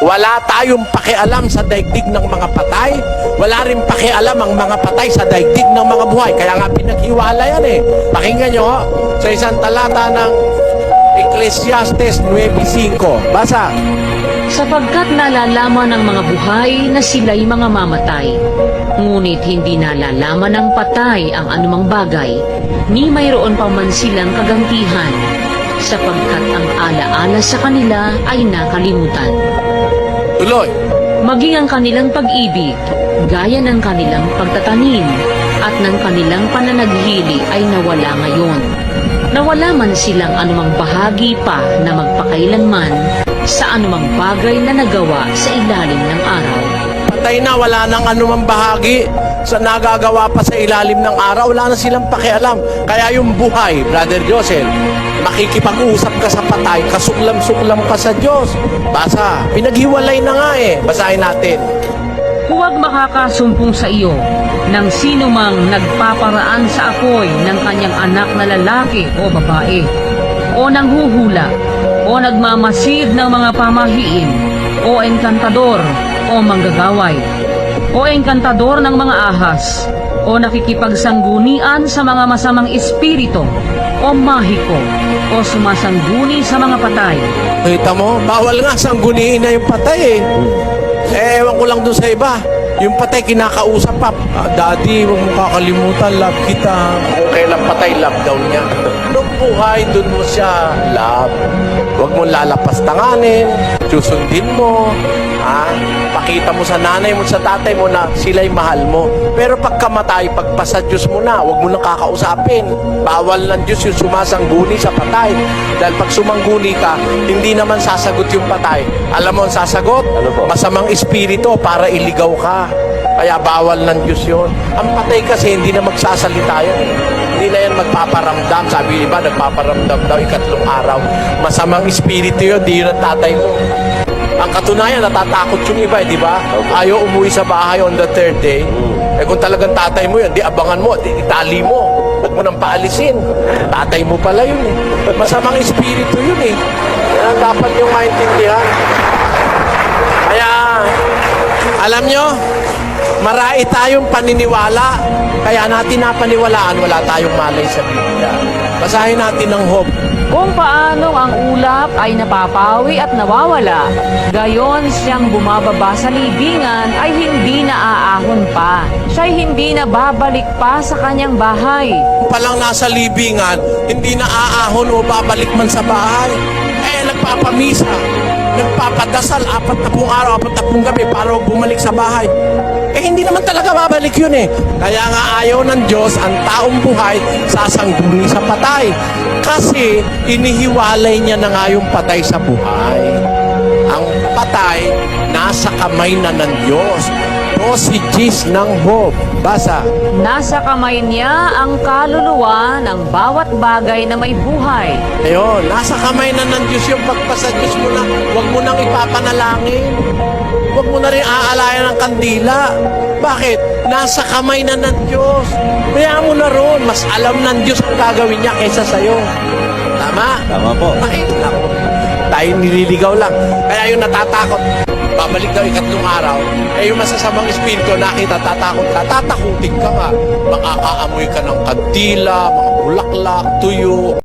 Wala tayong pakialam sa daigdig ng mga patay. Wala rin pakialam ang mga patay sa daigdig ng mga buhay. Kaya nga pinaghiwala yan eh. Pakinggan nyo sa isang talata ng Ecclesiastes 9:5. Basa. Sapagkat nalalaman ng mga buhay na sila'y mga mamatay, ngunit hindi nalalaman ng patay ang anumang bagay, ni mayroon pa man silang kagantihan, sapagkat ang alaala sa kanila ay nakalimutan. Tuloy. Maging ang kanilang pag-ibig, gaya ng kanilang pagtatanim, at ng kanilang pananaghili ay nawala ngayon. Nawala man silang anumang bahagi pa na magpakailanman sa anumang bagay na nagawa sa ilalim ng araw. Patay na, wala nang anumang bahagi sa nagagawa pa sa ilalim ng araw. Wala na silang pakialam. Kaya yung buhay, Brother Joseph, makikipag-usap ka sa patay, kasuklam-suklam ka sa Diyos. Basa, pinaghiwalay na nga eh. Basahin natin. Huwag makakasumpong sa iyo ng sino mang nagpaparaan sa apoy ng kanyang anak na lalaki o babae, o nanghuhula, o nagmamasid ng mga pamahiin, o engkantador, o manggagaway, o engkantador ng mga ahas, o nakikipagsanggunian sa mga masamang espiritu, o mahiko, o sumasangguni sa mga patay. Kita mo, bawal nga sangguniin na yung patay eh. Ewan ko lang dun sa iba. Yung patay kinakausap pa. Daddy, huwag mo kakalimutan, love kita. Kung kailan patay, love daw niya. Nung buhay, dun mo siya love. Huwag mo lalapastanganin, susundin mo, pakita mo sa nanay mo, sa tatay mo na sila'y mahal mo. Pero pagkamatay, pagpasa Diyos mo na, huwag mo nang kakausapin. Bawal ng Diyos yung sumasangguni sa patay. Dahil pag sumangguni ka, hindi naman sasagot yung patay. Alam mo ang sasagot? Ano po? Masamang espiritu para iligaw ka. Kaya bawal ng Diyos yun. Ang patay kasi hindi na magsasalita yan eh. Hindi na yan magpaparamdam. Sabi iba, nagpaparamdam daw ikatlong araw. Masamang espiritu yun, di yun ang tatay mo. Ang katunayan, natatakot yung iba, di ba? Ayaw umuwi sa bahay on the third day. Eh kung talagang tatay mo yun, di abangan mo, di itali mo. Huwag mo nang paalisin. Tatay mo pala yun eh. Masamang espiritu yun eh. Yan dapat yung maintindihan. Kaya, alam nyo, marami tayong paniniwala. Kaya natin napaniwalaan, wala tayong malay sa Biblia. Basahin natin ang Job. Kung paanong ang ulap ay napapawi at nawawala, gayon siyang bumababa sa libingan ay hindi naaahon pa. Siya'y hindi na babalik pa sa kanyang bahay. Palang nasa libingan, hindi na aahon o babalik man sa bahay. Eh, nagpapamisa, nagpapadasal, 40 araw, 40 gabi para bumalik sa bahay. Eh, hindi naman talaga babalik yun eh. Kaya nga ayaw ng Diyos, ang taong buhay, sasangguni sa patay. Kasi, inihiwalay niya na nga yung patay sa buhay. Ang patay, nasa kamay na ng Diyos. Dosages ng Job. Basa. Nasa kamay niya ang kaluluwa ng bawat bagay na may buhay. Ayun, nasa kamay na ng Diyos yung pagpasa Diyos mo na. Huwag mo nang ipapanalangin. Huwag mo na rin aalayan ng kandila. Bakit? Nasa kamay na ng Diyos. Kaya mo na ron. Mas alam ng Diyos ang gagawin niya kaysa sa'yo. Tama? Tama po. Ay, naku. Tayo nililigaw lang. Kaya yung natatakot, babalik daw ikatlong araw, eh yung masasamang espiritu, nakita, tatakot ka, tatakutin ka nga. Makakaamoy ka ng kandila, mga bulaklak, tuyo.